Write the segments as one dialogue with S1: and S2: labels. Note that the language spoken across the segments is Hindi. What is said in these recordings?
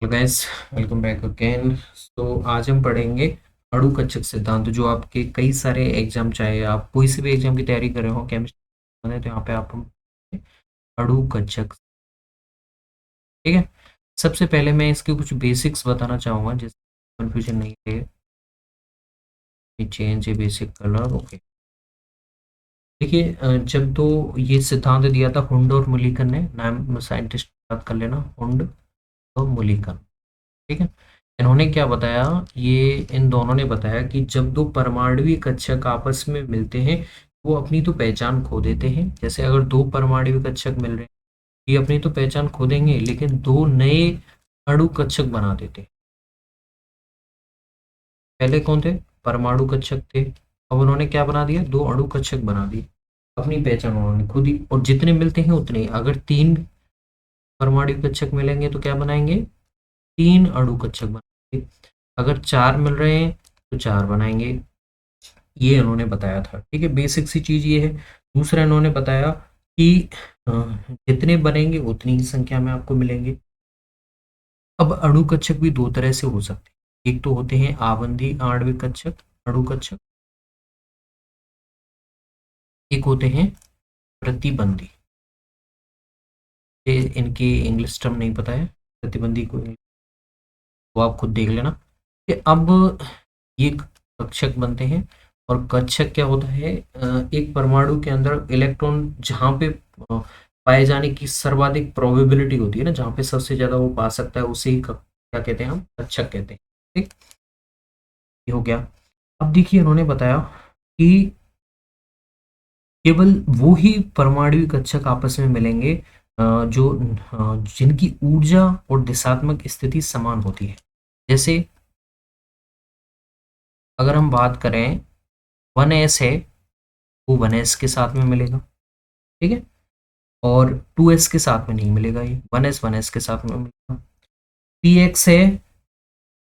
S1: Hello guys, welcome back again. तो आज हम पढ़ेंगे अणुकक्षक सिद्धांत, जो आपके कई सारे एग्जाम, चाहे आप कोई से भी एग्जाम की तैयारी कर रहे हो केमिस्ट्री, तो यहाँ पे आप हम अणुकक्षक। ठीक है। सबसे पहले मैं इसके कुछ बेसिक्स बताना चाहूँगा जिससे कंफ्यूजन नहीं है। चेंज ए बेसिक कलर। ओके। देखिए, जब तो ये सिद्धांत दिया था हुंड और मुलीकन ने, नाम साइंटिस्ट याद कर लेना, हुंड और मुलीकन। ठीक है। इन्होंने क्या बताया, ये इन दोनों ने बताया कि जब दो परमाणुविक कक्षक आपस में मिलते हैं, वो अपनी तो पहचान खो देते हैं। जैसे अगर दो परमाणुविक कक्षक मिल रहे हैं, ये अपनी तो पहचान खो देंगे, लेकिन दो नए अणु कक्षक बना देते हैं। पहले कौन थे? परमाणु कक्षक थे। अब उन्होंने क्या बना दिया? दो अणु कक्षक बना दिए। अपनी पहचान उन्होंने खुद ही, और जितने मिलते हैं उतने ही। अगर तीन परमाणु कक्षक मिलेंगे तो क्या बनाएंगे? तीन अणु कक्षक बनाएंगे। अगर चार मिल रहे हैं तो चार बनाएंगे। ये इन्होंने बताया था। ठीक है, बेसिक सी चीज ये है। दूसरा इन्होंने बताया कि अ, जितने बनेंगे उतनी ही संख्या में आपको मिलेंगे। अब अणु कक्षक भी दो तरह से हो सकते हैं। एक तो होते हैं आबंधी आणविक कक्षक, अणु कक्षक। एक होते हैं प्रतिबंधी। ये इनकी इंग्लिश टर्म नहीं पता है, प्रतिबंधी को वो आप खुद देख लेना। कि अब ये कक्षक बनते हैं। और कक्षक क्या होता है? एक परमाणु के अंदर इलेक्ट्रॉन जहाँ पे पाए जाने की सर्वाधिक प्रोबेबिलिटी होती है ना, जहाँ पे सबसे ज्यादा वो पा सकता है, उसे ही क्या कहते हैं? हम कक्षक कहते हैं। ठीक, ये हो गया। अब देखिए, इन्होंने बताया कि केवल वो ही परमाणु कक्षक आपस में मिलेंगे जो जिनकी ऊर्जा और दिशात्मक स्थिति समान होती है। जैसे अगर हम बात करें, 1s है, वो 1s के साथ में मिलेगा। ठीक है। और 2s के साथ में नहीं मिलेगा, ये 1s के साथ में मिलेगा। px है,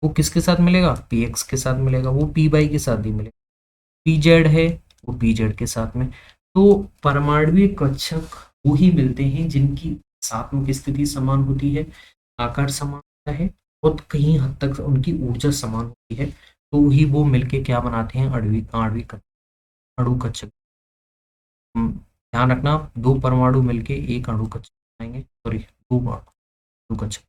S1: वो किसके साथ मिलेगा? px के साथ मिलेगा। वो p बाई के साथ ही मिलेगा। pz है, वो pz के साथ में। तो परमाणविक कक्षक वो ही मिलते हैं जिनकी सात्मक स्थिति समान होती है, आकार समान होता है, और कहीं हद तक उनकी ऊर्जा समान होती है। तो ही वो मिलके क्या बनाते हैं? आणविक आणविक अणु कक्षक। ध्यान रखना, दो परमाणु मिलके एक अणु कक्षक बनाएंगे, सॉरी, दो अणु कक्षक।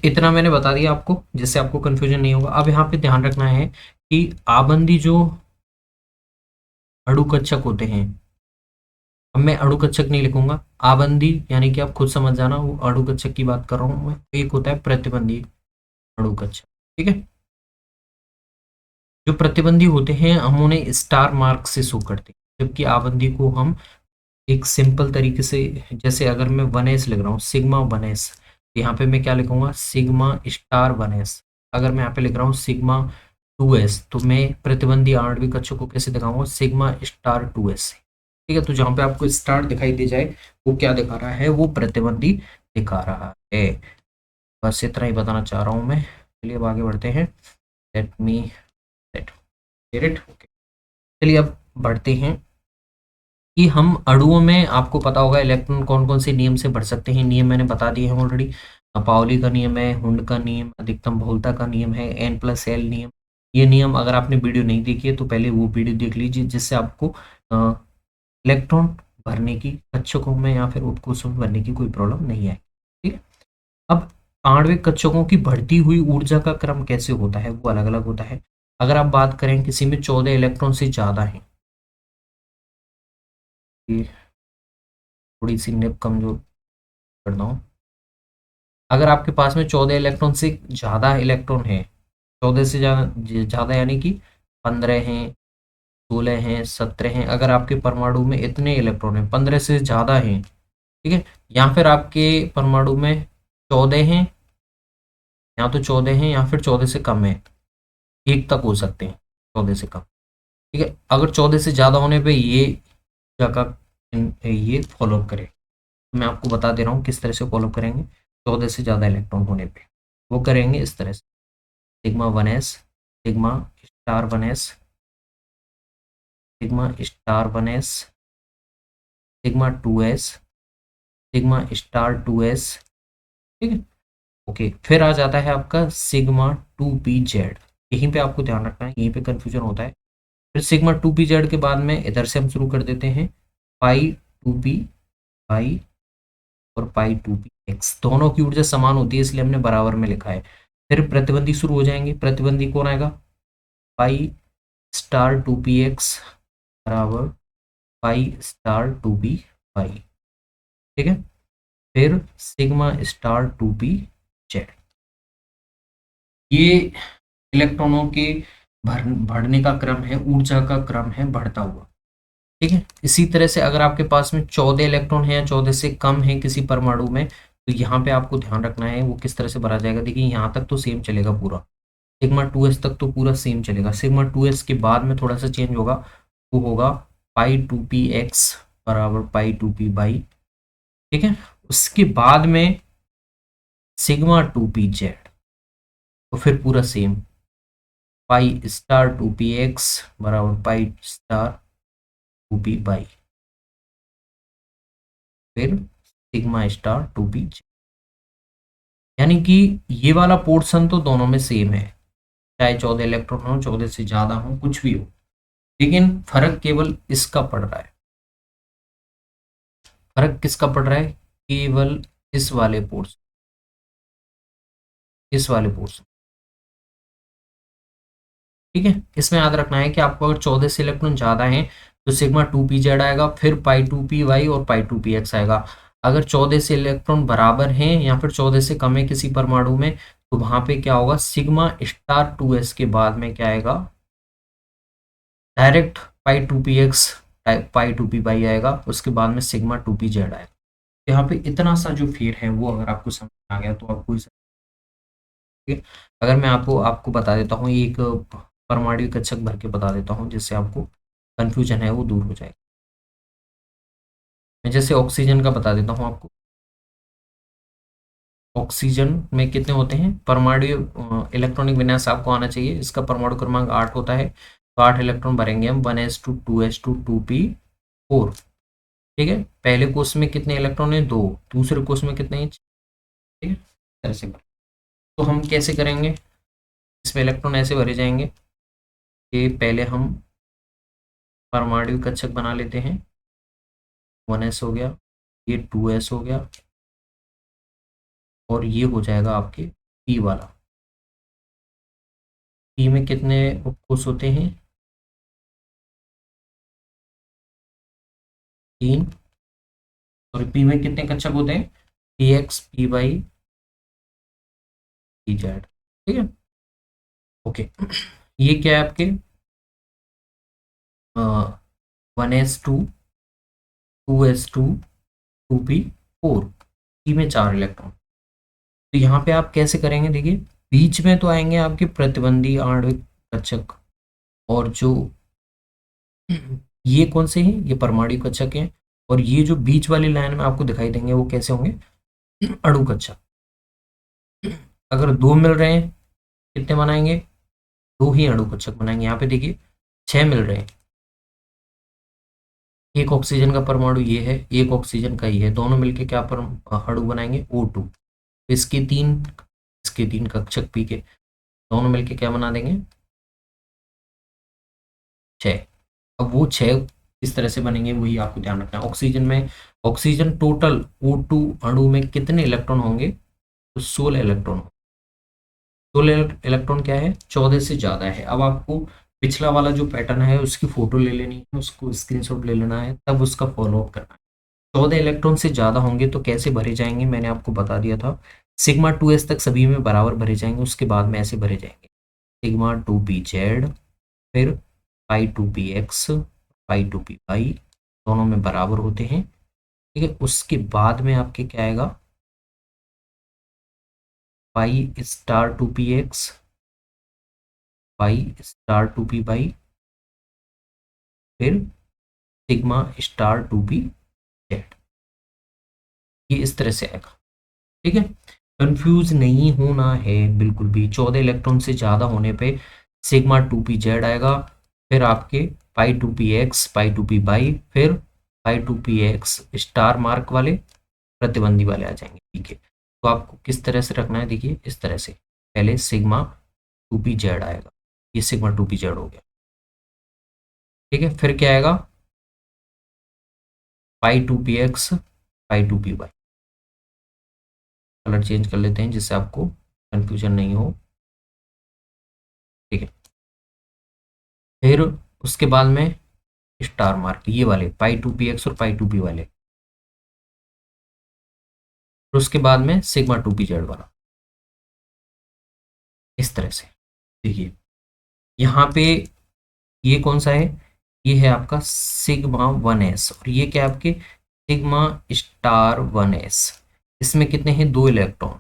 S1: इतना मैंने बता दिया आपको, जिससे आपको कंफ्यूजन नहीं होगा। अब यहाँ पे ध्यान रखना है कि आबंदी जो अणु कक्षक होते हैं, अब मैं अणु कक्षक नहीं लिखूंगा, आबंदी यानी कि आप खुद समझ जाना, वो अणु कक्षक की बात कर रहा हूँ मैं। एक होता है प्रतिबंधी अणु कक्षक। ठीक है। जो प्रतिबंधी होते हैं हम उन्हें स्टार मार्क से शो करते हैं, जबकि आबंदी को हम एक सिंपल तरीके से, जैसे अगर मैं 1s लिख रहा हूँ, सिग्मा 1s, यहाँ पे मैं क्या लिखूंगा? Sigma star 1s। अगर मैं यहाँ पे लिख रहा हूँ सिग्मा 2s, तो मैं प्रतिबंधी आणविक कक्षक को कैसे दिखाऊंगा? Sigma star 2s। ठीक है। तो जहाँ पे आपको स्टार दिखाई दे जाए, वो क्या दिखा रहा है? वो प्रतिबंधी दिखा रहा है। बस इतना ही बताना चाह रहा हूँ मैं। चलिए अब आगे बढ़ते हैं। Let me set it. चलिए अब बढ़ते हैं कि हम अणुओं में, आपको पता होगा इलेक्ट्रॉन कौन कौन से नियम से बढ़ सकते हैं। नियम मैंने बता दिए हैं ऑलरेडी। पाउली का नियम है, हुंड का नियम, अधिकतम बहुलता का नियम है, n+l नियम। ये नियम अगर आपने वीडियो नहीं देखी है तो पहले वो वीडियो देख लीजिए, जिससे आपको इलेक्ट्रॉन भरने की, कक्षकों में या फिर उपकोषों में भरने की कोई प्रॉब्लम नहीं है। ठीक है। अब आणविक कक्षकों की बढ़ती हुई ऊर्जा का क्रम कैसे होता है? वो अलग अलग होता है। अगर आप बात करें किसी में 14 इलेक्ट्रॉन से ज्यादा है, थोड़ी सी निब कमजोर करता हूँ। अगर आपके पास में 14 इलेक्ट्रॉन से ज़्यादा इलेक्ट्रॉन है, 14 से ज़्यादा यानी कि 15 हैं, 16 हैं, 17 हैं, अगर आपके परमाणु में इतने इलेक्ट्रॉन हैं, 15 से ज़्यादा हैं, ठीक है, या फिर आपके परमाणु में 14 हैं, या तो 14 हैं या फिर 14 से कम है, एक तक हो सकते हैं 14 से कम। ठीक है। अगर 14 से ज़्यादा होने पे ये जगह, ये फॉलो करे। मैं आपको बता दे रहा हूँ किस तरह से फॉलो करेंगे। 14 से ज़्यादा इलेक्ट्रॉन होने पे वो करेंगे इस तरह से, sigma 1s, sigma star 1s, sigma star 1s, sigma 2s, sigma star 2s। ठीक है, ओके। फिर आ जाता है आपका सिग्मा 2pz। यहीं पे आपको ध्यान रखना है, यहीं पे कंफ्यूजन होता है। फिर सिग्मा 2pz के बाद में इधर से हम शुरू कर देते हैं पाई 2p पाई और पाई 2px। दोनों की ऊर्जा समान होती है इसलिए हमने बराबर में लिखा है। फिर प्रतिबंधी शुरू हो जाएंगे। प्रतिबंधी कौन आएगा? पाई स्टार 2px बराबर पाई स्टार 2p पाई। ठीक है, फिर सिग्मा स्टार 2pz। ये इलेक्ट्रॉनों के बढ़ने का क्रम है, ऊर्जा का क्रम है बढ़ता हुआ। ठीक है, इसी तरह से अगर आपके पास में 14 इलेक्ट्रॉन है या 14 से कम है किसी परमाणु में, तो यहाँ पे आपको ध्यान रखना है वो किस तरह से भरा जाएगा। देखिए यहाँ तक तो सेम चलेगा पूरा, सिग्मा 2s तक तो पूरा सेम चलेगा। सिग्मा 2s के बाद में थोड़ा सा चेंज होगा, वो होगा पाई 2px बराबर पाई 2p/। ठीक है, उसके बाद में सिग्मा 2pz, तो फिर पूरा सेम पाई स्टार 2px बराबर पाई स्टार 2p/। फिर सिग्मा स्टार 2pz। यानी कि ये वाला पोर्शन तो दोनों में सेम है, चाहे 14 इलेक्ट्रॉन हो, 14 से ज्यादा हो, कुछ भी हो, लेकिन फर्क केवल इसका पड़ रहा है। फर्क किसका पड़ रहा है? केवल इस वाले पोर्शन, इस वाले पोर्शन। ठीक है, इसमें याद रखना है कि आपको अगर 14 से इलेक्ट्रॉन ज्यादा है तो सिग्मा 2pz आएगा, फिर पाई 2py और पाई 2px आएगा। अगर 14 से इलेक्ट्रॉन बराबर हैं या फिर 14 से कम है किसी परमाणु में, तो वहां पे क्या होगा? सिग्मा स्टार 2s के बाद में क्या आएगा? डायरेक्ट पाई 2px पाई 2p आएगा, उसके बाद में सिग्मा 2pz आएगा। यहाँ पे इतना सा जो फेर है वो अगर आपको समझ आ गया तो आपको अगर मैं आपको आपको बता देता हूँ एक परमाणु कक्षक भर के बता देता हूँ जिससे आपको कंफ्यूजन है वो दूर हो जाएगा। मैं जैसे ऑक्सीजन का बता देता हूँ आपको। ऑक्सीजन में कितने होते हैं परमाणु? इलेक्ट्रॉनिक विन्यास आपको आना चाहिए। इसका परमाणु क्रमांक 8 होता है, तो 8 इलेक्ट्रॉन भरेंगे हम, 1s2 2s2 2p4। ठीक है, पहले कोष में कितने इलेक्ट्रॉन है? 2। दूसरे कोष में कितने हैं? 6। ठीक है, ऐसे तो हम कैसे करेंगे? इसमें इलेक्ट्रॉन ऐसे भरे जाएंगे कि पहले हम परमाणु कक्षक बना लेते हैं। 1s हो गया, ये 2s हो गया, और ये हो जाएगा आपके p वाला। p में कितने उपकोष होते हैं? 3। और p में कितने कक्षक होते हैं? px py pz। ठीक है, ओके। ये क्या है आपके? 1s2 2s2 2p4, p में 4 इलेक्ट्रॉन। तो यहाँ पे आप कैसे करेंगे? देखिए, बीच में तो आएंगे आपके प्रतिबंधी आणविक कक्षक, और जो ये कौन से हैं? ये परमाणु कक्षक हैं। और ये जो बीच वाली लाइन में आपको दिखाई देंगे वो कैसे होंगे? अणु कक्षक। अगर दो मिल रहे हैं, कितने बनाएंगे? दो ही अणु कक्षक बनाएंगे। यहाँ पे देखिए 6 मिल रहे हैं। एक ऑक्सीजन का परमाणु ये है, एक ऑक्सीजन का ही है, दोनों मिलके क्या पर अणु बनाएंगे? O2। इसके तीन कक्षक पी के दोनों मिलके क्या बना देंगे? 6। अब वो 6 इस तरह से बनेंगे, वही आपको ध्यान रखना है। ऑक्सीजन में, ऑक्सीजन टोटल O2 अणु में कितने इलेक्ट्रॉन होंगे? तो 16 इलेक्ट्रॉन। 16 इलेक्ट्रॉन क्या है? 14 से ज्यादा है। अब आपको पिछला वाला जो पैटर्न है उसकी फोटो ले लेनी है, उसको स्क्रीनशॉट ले लेना है, तब उसका फॉलो अप करना है। 14 इलेक्ट्रॉन से ज्यादा होंगे तो कैसे भरे जाएंगे मैंने आपको बता दिया था। सिग्मा 2s तक सभी में बराबर भरे जाएंगे, उसके बाद में ऐसे भरे जाएंगे सिग्मा 2pz, फिर पाई 2px, पाई 2p दोनों में बराबर होते हैं। ठीक है, उसके बाद में आपके क्या आएगा? Pi star 2px, pi star 2p, फिर सिग्मा स्टार 2pz। ये इस तरह से आएगा। ठीक है, कंफ्यूज नहीं होना है बिल्कुल भी। 14 इलेक्ट्रॉन से ज्यादा होने पे सिग्मा 2pz आएगा, फिर आपके pi two p x, pi two p y, फिर pi two p x star mark वाले, प्रतिबंधी वाले आ जाएंगे। ठीक है, तो आपको किस तरह से रखना है, देखिए इस तरह से, पहले सिग्मा टू पी जेड आएगा, ये सिग्मा टू पी जेड हो गया। ठीक है, फिर क्या आएगा, pi two p x, pi two p y. Colour change कर लेते हैं जिससे आपको कंफ्यूजन नहीं हो। ठीक है, फिर उसके बाद में स्टार मार्क ये वाले पाई टू पी एक्स और पाई टू पी वाले, फिर उसके बाद में सिग्मा टू पी जेड वाला, इस तरह से। देखिए यहाँ पे ये कौन सा है, ये है आपका सिग्मा वन एस, और ये क्या है आपके सिग्मा स्टार वन एस। इसमें कितने हैं, दो इलेक्ट्रॉन।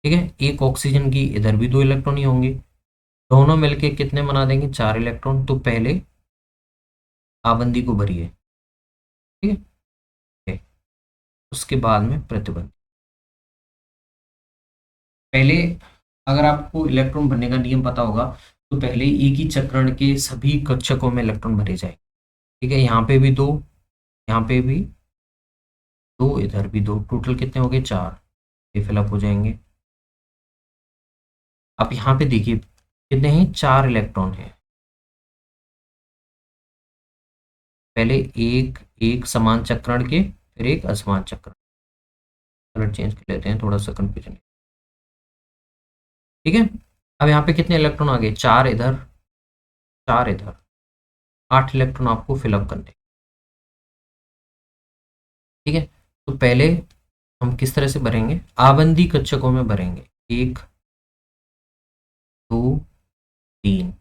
S1: ठीक है, एक ऑक्सीजन की इधर भी दो इलेक्ट्रॉन ही होंगे, दोनों मिलके कितने बना देंगे, चार इलेक्ट्रॉन। तो पहले पाबंदी को भरिए। ठीक है, उसके बाद में प्रतिबंध। पहले अगर आपको इलेक्ट्रॉन भरने का नियम पता होगा तो पहले एक ही चक्रण के सभी कक्षकों में इलेक्ट्रॉन भरे जाए। ठीक है, यहाँ पे भी दो, यहाँ पे भी दो, इधर भी दो, टोटल कितने हो गए, चार। ये फिलअप हो जाएंगे। अब यहाँ पे देखिए कितने हैं, चार इलेक्ट्रॉन हैं। पहले एक एक समान चक्रण के, फिर एक असमान चक्रण। कलर चेंज कर लेते हैं, थोड़ा सा कंफ्यूजन। ठीक है, अब यहाँ पे कितने इलेक्ट्रॉन आ गए, चार इधर, चार इधर, आठ इलेक्ट्रॉन आपको फिलअप करने। ठीक है, तो पहले हम किस तरह से भरेंगे, आबंदी कक्षकों में भरेंगे, एक, दो, तीन,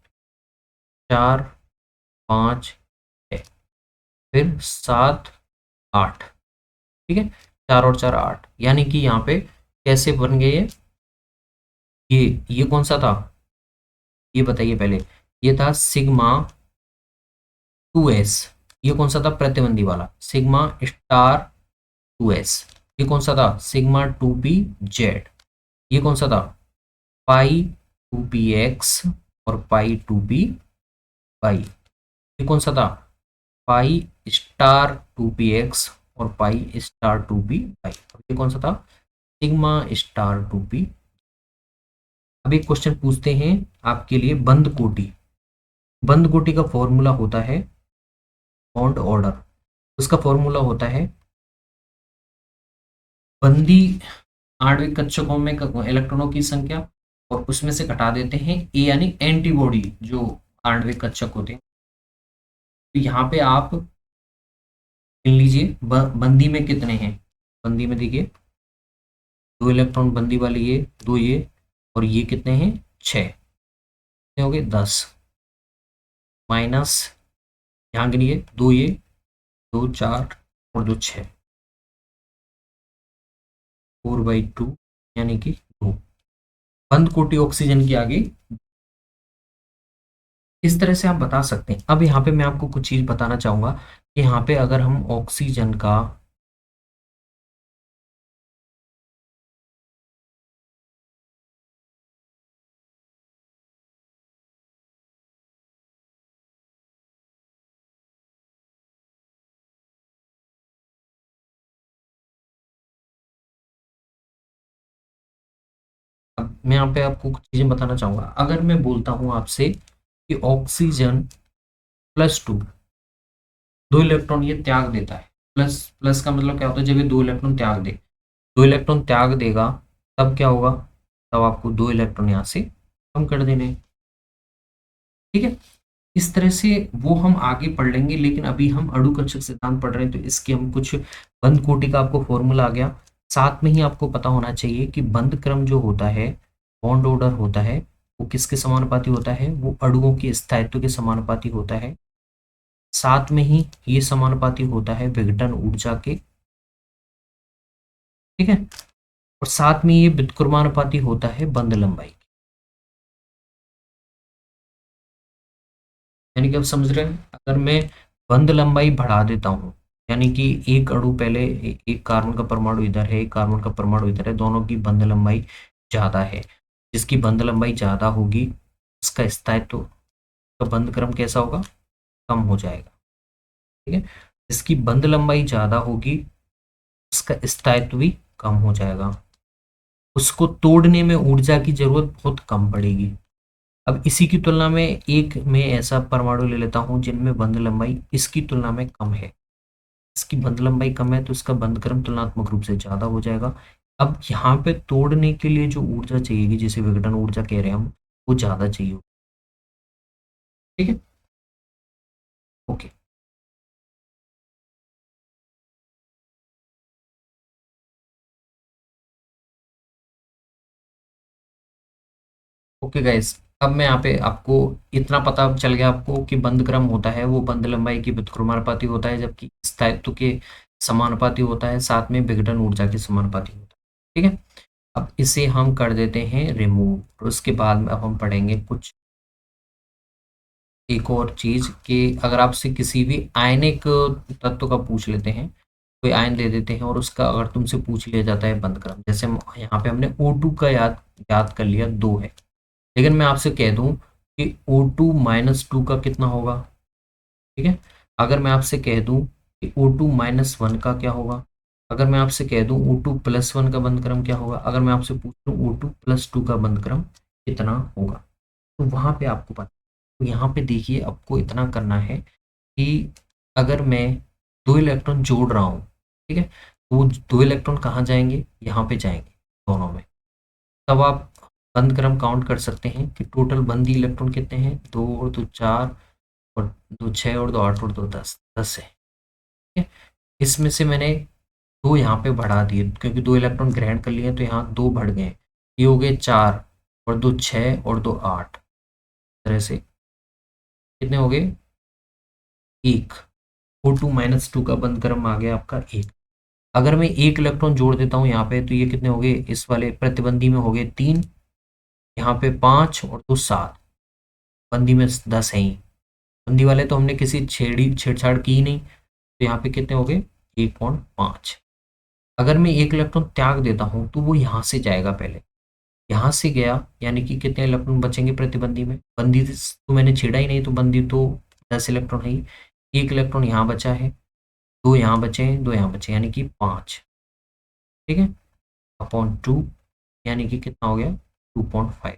S1: चार, पाँच, छः, फिर सात, आठ। ठीक है, चार और चार आठ, यानी कि यहाँ पे कैसे बन गए ये कौन सा था, ये बताइए पहले। ये था सिग्मा टू एस, ये कौन सा था, प्रतिबंधी वाला सिग्मा स्टार टू एस। ये कौन सा था, सिग्मा टू पी जेड। ये कौन सा था, पाई टू पी एक्स और पाई टू पी वाई। ये कौन सा था, pi star two p x और pi star two p y. और ये कौन सा था, सिग्मा स्टार टू पी। अब एक क्वेश्चन पूछते हैं आपके लिए, बंद कोटि। बंद कोटि का फॉर्मूला होता है बॉन्ड ऑर्डर। उसका फॉर्मूला होता है बंदी आणविक कक्षकों में इलेक्ट्रॉनों की संख्या, और उसमें से घटा देते हैं ए यानी एंटीबॉडी जो आणविक कक्षक होते हैं। तो यहाँ पे आप गिन लीजिए बंदी में कितने हैं। बंदी में देखिए दो इलेक्ट्रॉन बंदी वाले, ये दो, ये और ये कितने हैं, छः। कितने हो गए, 10, माइनस यहाँ गिनिए, दो ये, दो चार और दो छः, 4/2 यानी कि दो। बंद कोटि ऑक्सीजन की आगे इस तरह से आप बता सकते हैं। अब यहाँ पे मैं आपको कुछ चीज़ बताना चाहूँगा कि यहाँ पे अगर हम ऑक्सीजन का अब मैं यहाँ पे आपको कुछ चीज़ें बताना चाहूँगा। अगर मैं बोलता हूँ आपसे कि ऑक्सीजन प्लस टू, दो इलेक्ट्रॉन ये त्याग देता है। प्लस प्लस का मतलब क्या होता है, जब ये दो इलेक्ट्रॉन त्याग दे, दो इलेक्ट्रॉन त्याग देगा तब क्या होगा, तब आपको दो इलेक्ट्रॉन यहाँ से कम कर देने हैं। ठीक है, इस तरह से वो हम आगे पढ़ लेंगे, लेकिन अभी हम अणु कक्षक सिद्धांत पढ़ रहे हैं तो इसके हम कुछ बंद कोटि का आपको फॉर्मूला आ गया। साथ में ही आपको पता होना चाहिए कि बंद क्रम जो होता है, बॉन्ड ऑर्डर होता है, वो किसके समानुपाती होता है, वो अणुओं के स्थायित्व के समानुपाती होता है। साथ में ही ये समानुपाती होता है विघटन ऊर्जा के। ठीक है, और साथ में ये व्युत्क्रमानुपाती होता है बंद लंबाई। यानी कि आप समझ रहे हैं, अगर मैं बंद लंबाई बढ़ा देता हूँ, यानी कि एक अणु पहले एक कार्बन का परमाणु इधर है, एक कार्बन का परमाणु इधर है, दोनों की बंद लंबाई ज़्यादा है। जिसकी बंद लंबाई ज़्यादा होगी उसका स्थायित्व तो बंद क्रम कैसा होगा, कम हो जाएगा। ठीक है, जिसकी बंद लंबाई ज़्यादा होगी उसका स्थायित्व भी कम हो जाएगा, उसको तोड़ने में ऊर्जा की जरूरत बहुत कम पड़ेगी। अब इसी की तुलना में एक मैं ऐसा परमाणु ले लेता हूं जिनमें बंद लंबाई इसकी तुलना में कम है, इसकी बंद लंबाई कम है तो इसका बंद क्रम तुलनात्मक रूप से ज्यादा हो जाएगा। अब यहाँ पे तोड़ने के लिए जो ऊर्जा चाहिएगी, जिसे विघटन ऊर्जा कह रहे हैं हम, वो ज्यादा चाहिए। ठीक है, ओके। ओके गाइस, अब मैं यहाँ पे आपको इतना पता चल गया आपको कि बंद क्रम होता है वो बंद लंबाई के व्युत्क्रमानुपाती होता है, जबकि स्थायित्व के समानुपाती होता है, साथ में विघटन ऊर्जा के समानुपाती होता है। ठीक है, अब इसे हम कर देते हैं रिमूव, और उसके बाद में अब हम पढ़ेंगे कुछ एक और चीज कि अगर आपसे किसी भी आयनिक तत्व का पूछ लेते हैं, कोई आयन दे देते हैं और उसका अगर तुमसे पूछ लिया जाता है बंद क्रम, जैसे यहाँ पे हमने O2 का याद याद कर लिया 2 है, लेकिन मैं आपसे कह दूं कि O2 माइनस 2 का कितना होगा। ठीक है, अगर मैं आपसे कह दूं कि O2 माइनस 1 का क्या होगा, अगर मैं आपसे कह दूं O2 प्लस 1 का बंद क्रम क्या होगा, अगर मैं आपसे पूछ लूं O2 प्लस 2 का बंद क्रम कितना होगा, तो वहां पे आपको पता। तो यहाँ पे देखिए आपको इतना करना है कि अगर मैं 2 इलेक्ट्रॉन जोड़ रहा हूँ, ठीक है, तो वो 2 इलेक्ट्रॉन कहाँ जाएंगे, यहाँ पे जाएंगे दोनों में। तब आप बंद क्रम काउंट कर सकते हैं कि टोटल बंदी इलेक्ट्रॉन कितने हैं, 2 और 2 4 और 2 6 और 2 8 और 2 10, 10 है। ठीक है, इसमें से मैंने 2 यहाँ पे बढ़ा दिए क्योंकि 2 इलेक्ट्रॉन ग्रहण कर लिए तो यहाँ 2 बढ़ गए, ये हो गए 4 और 2 6 और 2 8, तरह से कितने हो गए, 1। O2 माइनस 2 का बंद क्रम आ गया आपका 1। अगर मैं 1 इलेक्ट्रॉन जोड़ देता हूँ यहाँ पे तो ये कितने हो गए, इस वाले प्रतिबंधी में हो गए 3, यहाँ पे 5 और 2 7, बंदी में 10 है ही, बंदी वाले तो हमने किसी छेड़छाड़ की ही नहीं, तो यहाँ पे कितने हो गए 1.5। अगर मैं 1 इलेक्ट्रॉन त्याग देता हूँ तो वो यहाँ से जाएगा, पहले यहाँ से गया, यानी कि कितने इलेक्ट्रॉन बचेंगे प्रतिबंधी में, बंदी तो मैंने छेड़ा ही नहीं तो बंदी तो 10 इलेक्ट्रॉन है ही, 1 इलेक्ट्रॉन यहाँ बचा है, 2 यहाँ बचे हैं, 2 यहाँ बचे यानी कि 5। ठीक है, अपॉन 2 यानी कि कितना हो गया 2.5।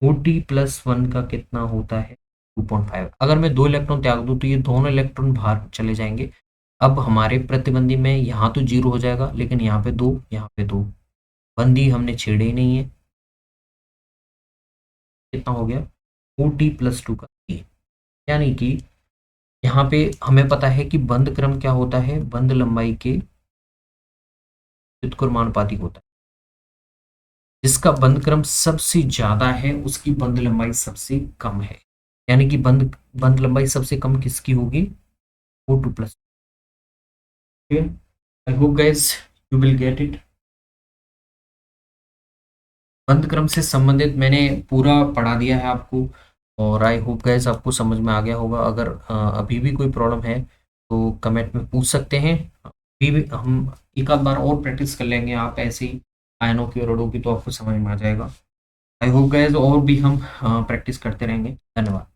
S1: OT प्लस 1 का कितना होता है 2.5। अगर मैं 2 इलेक्ट्रॉन त्याग दूं तो ये दोनों इलेक्ट्रॉन बाहर चले जाएंगे। अब हमारे प्रतिबंधी में यहाँ तो 0 हो जाएगा, लेकिन यहाँ पे 2, यहाँ पे 2, बंदी हमने छेड़े ही नहीं है, कितना हो गया OT प्लस 2 का ए। यानी कि यहाँ पे हमें पता है कि बंद क्रम क्या होता है, बंद लंबाई के व्युत्क्रमानुपाती होता है, जिसका बंद क्रम सबसे ज्यादा है उसकी बंद लंबाई सबसे कम है, यानी कि बंद बंद लंबाई सबसे कम किसकी होगी, O2 plus. I hope guys you will get it. बंद क्रम से संबंधित मैंने पूरा पढ़ा दिया है आपको, और आई होप गाइस आपको समझ में आ गया होगा। अगर अभी भी कोई प्रॉब्लम है तो कमेंट में पूछ सकते हैं, अभी भी हम एक आध बार और प्रैक्टिस कर लेंगे, आप ऐसे ही आयनों की और अणुओं की तो आपको समझ में आ जाएगा। आई होप गाइस और भी हम प्रैक्टिस करते रहेंगे। धन्यवाद।